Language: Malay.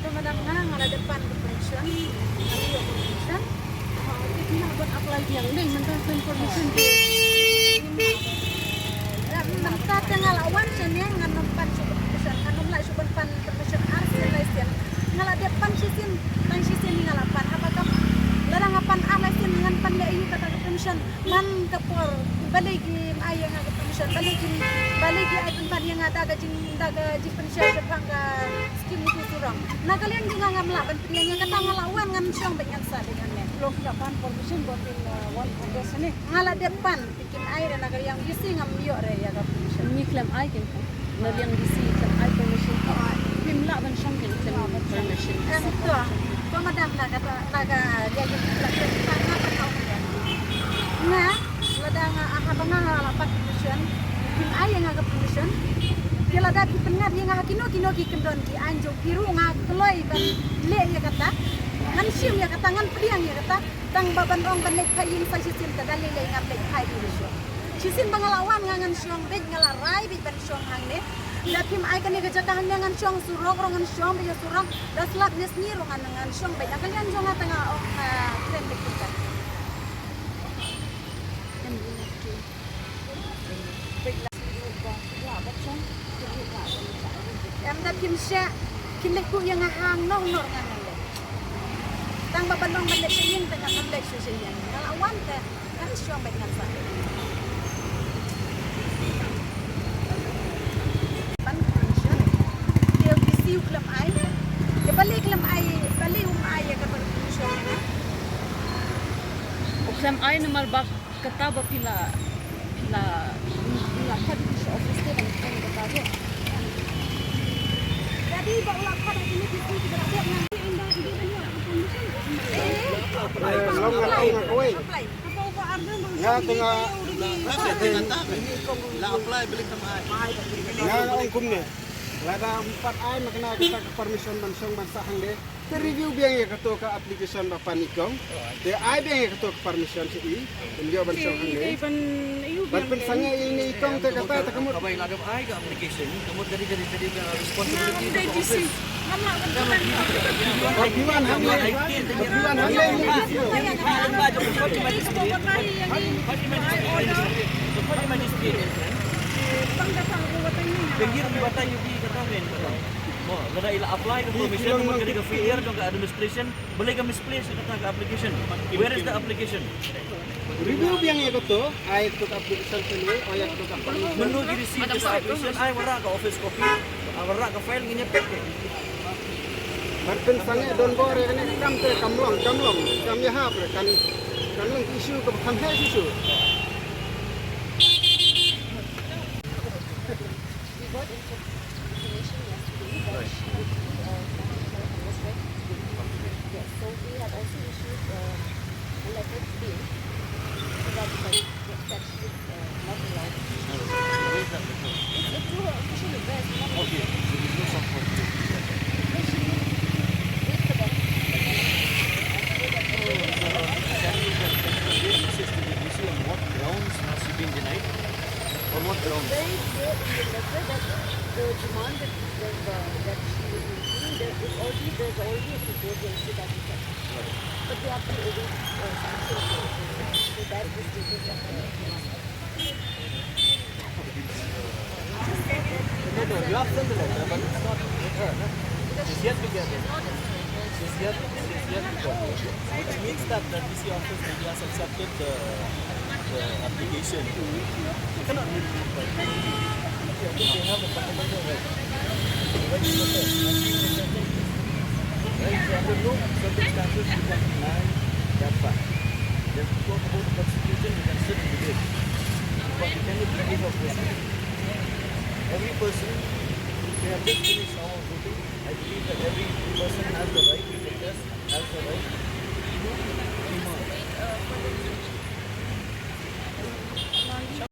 Madam nga ngala depan permission, ngala permission. Hindi na buat apply yang ding mentas information di. Mentas ngala awan senya nganom pan permission, nganom lai suban pan permission arsian laisian. Ngala depan sisin, tan sisin ngala pan apakah larang apan alasin ngan pan le ayu kata permission man kapor baligi ayang aga permission baligi ay pan yang ada gajing permission sepangga skim itu surang nah kalian juga ngamla ban prianya kata ngalawan ngan syong dengan sa dengan ne lok kapan permission botin one progress ni ngala depan bikin air na yang bisi ngam yo re ya ga permission ni claim ay kin na yang bisi claim ay permission pimla ban syong kin claim permission itu Madam naga dia nah ladang habang lapat permission kim ay nga ga permission dia lada ki pengar dia nga kino ki kendon ki anjo biru nga kloy ban le ya kata ngan sim ya kata ngan priang ya kata tang baban ong ban lek kayin sa sisim ta dali le ngam lek kai di syo sisim bangalawan ngan syong bej ngala rai bej ban syong hangne lakim ay kani gajakahan ngan syong surok rongan syong be surok daslak nesni rongan ngan syong bej kalian jonga tanga ok kren lek kita em đã kim xe kim lệ cụ yang hang nong nor ngan le tang babanong ban lek yin tanga ban lek su yin ngala wan te kan syong bej ngan sa ban function dia bisi uklam ai dia balik lam ai balik ai ka ban function na uklam ai na malbak kata ba pila head office te ban kata dia jadi bawa pada ini di sini berada nanti indah ini Ya tengah la apply balik sama ai. ya ang kumne. Lada 4 ay makna kita ke permission bansong bansa hangde. Te review biang ya kato ka application ba panikong. Te ay biang ya kato ka permission si i. Enjo bansong hangde. Ban pensanga ini ikong te kata ta kamot. Kabay lagam ay ka application. Kamot dari ka responsibility sa office. Bagiwan hangde. Bagiwan hangde. Pinggir di batay yung katamin. Mo, kada ila apply ka permission mo kada ka failure ka administration, balay ka misplace ka application. Where is the application? Review biang ya kato ay kato ka application sini o ya kato ka permission. Menu di receive the application ay wala ka office copy, wala ka file nginya peke. Ban pensanga don bore kan kam te kamlong kam ya hap kan lang issue ka kan ha issue. So we had also issued a letter today that that she is not allowed. It's through her official address. Okay, so there's no support. On what grounds has she been denied? On what grounds? Very clear in the letter that the demand that she was making, there's already a proposal to that effect. But they have to await sanction. So that is the status of the demand. No, you have sent the letter, but it's not with her. No? She's yet to get it. She's yet to get it. Which means that the DC office maybe has accepted the application. You cannot really do it. I think they have a fundamental right. Right to protest. Right, so under no circumstances you can deny that fact. Then to talk about the constitution, you can sit and debate. But you cannot behave of this. Every person, we have just finished our voting. I believe that every person has the right to protest, has the right to demand.